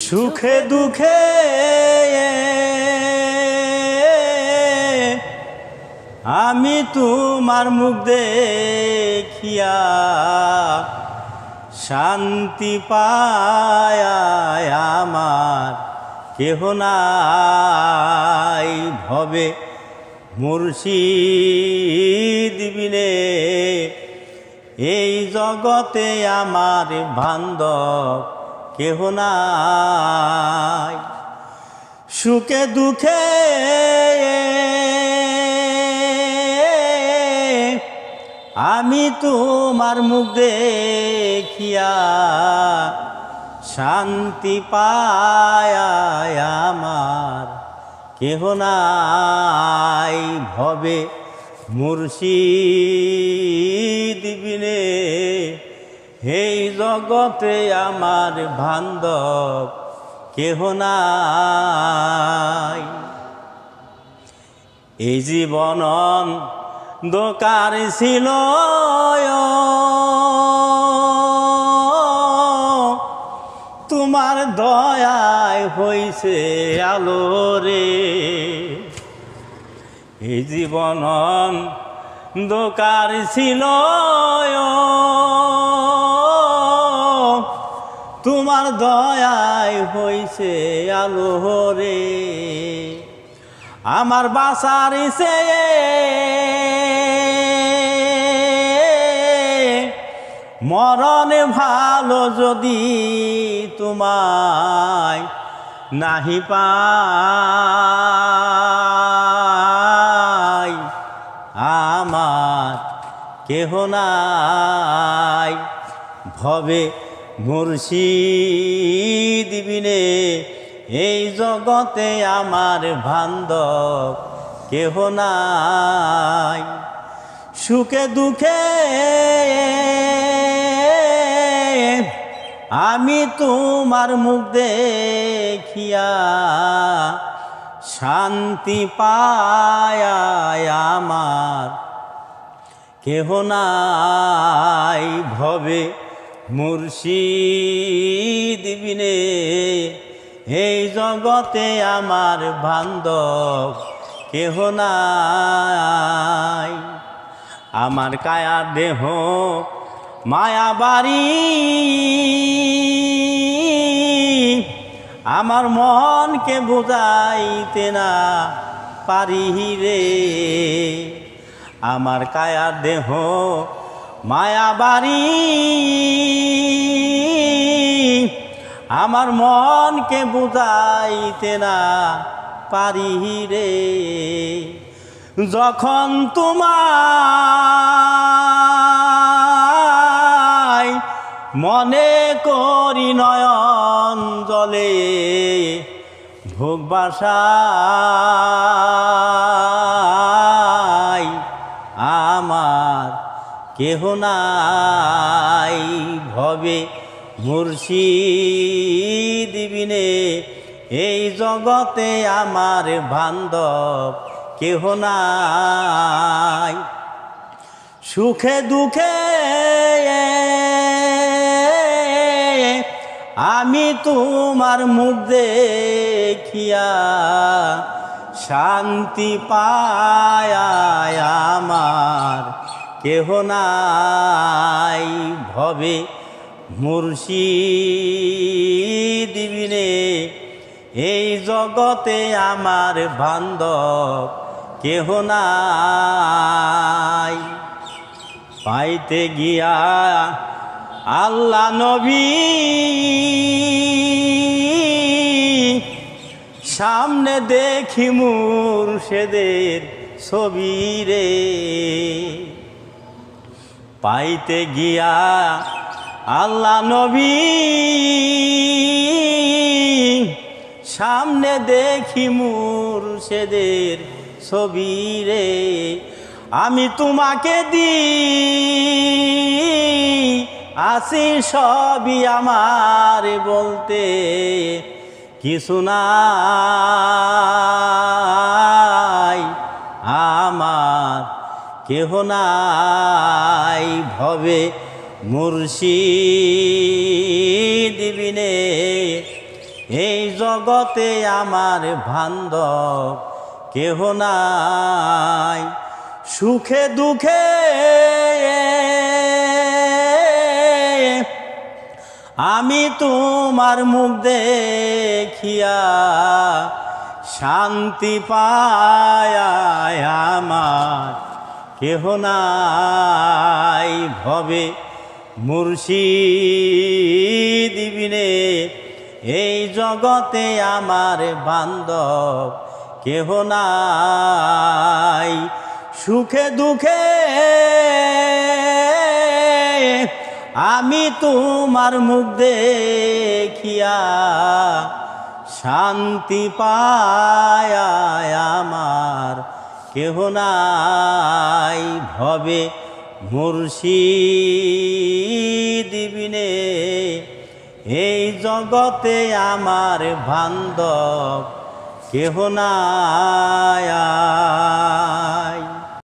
সুখে দুঃখে আমি তোমার মুখ দেখিয়া শান্তি পায় আমার কেহ নাই ভবে মুর্শিদ বিনে এই জগতে আমার বান্ধব কেহ নাই। সুখে দুঃখে আমি তোমার মুখ দেখিয়া শান্তি পায় আমার কেহ নাই ভবে মুর্শিদ বিনে এই জগতে আমার বান্ধব কেহ নাই। এই জীবন অন্ধকার ছিল তোমার দয়ায় হইছে আলো রে। এই জীবন অন্ধকার ছিল তোমার দয়ায় হইছে আলো রে। আমার বাসার সে মরণে ভালো যদি তোমায় নাহি পাই আমার কেহ নাই ভবে মুর্শিদ বিনে এই জগতে আমার বান্ধব কেহ নাই। সুখে দুঃখে আমি তোমার মুখ দেখিয়া শান্তি পায় আমার কেহ নাই ভবে মুর্শিদ বিনে এই জগতে আমার বান্ধব কেহ নাই। আমার কায়া দেহ মায়া বাড়ি আমার মনকে বুঝাইতে না পারি রে। আমার কায়া দেহ মায়া বাড়ি আমার মনকে বুঝাইতে না পারি রে। যখন তোমায় মনে করি নয়ন জলে ভোগ বাসায় আমার কেহ নাই ভবে মুর্শিদ বিনে এই জগতে আমার বান্ধব কেহ নাই। সুখে দুঃখে আমি তোমার মুখ দেখিয়া শান্তি পায় আমার কেহ নাই ভবে মুর্শিদ বিনে এই জগতে আমার বান্ধব কেহ নাই। পাইতে গিয়া আল্লাহ নবী সামনে দেখি মুর্শিদের ছবি রে। পাইতে গিয়া আল্লাহ নবী সামনে দেখি মুর্শিদের ছবি রে। আমি তোমাকে দি আসি সবই আমার বলতে কিছু নাই আমার কেহ নাই ভবে মুর্শিদ বিনে এই জগতে আমার বান্ধব কেহ নাই। সুখে দুঃখে আমি তোমার মুখ দেখিয়া শান্তি পায় আমার কেহ নাই। ভবে মুর্শিদ বিনে এই জগতে আমার বান্ধব কেহ নাই। সুখে দুঃখে আমি তোমার মুখ দেখিয়া শান্তি পায় আমার কেহ নাই। ভবে মুর্শিদ বিনে এই জগতে আমার বান্ধব কেহ নাই।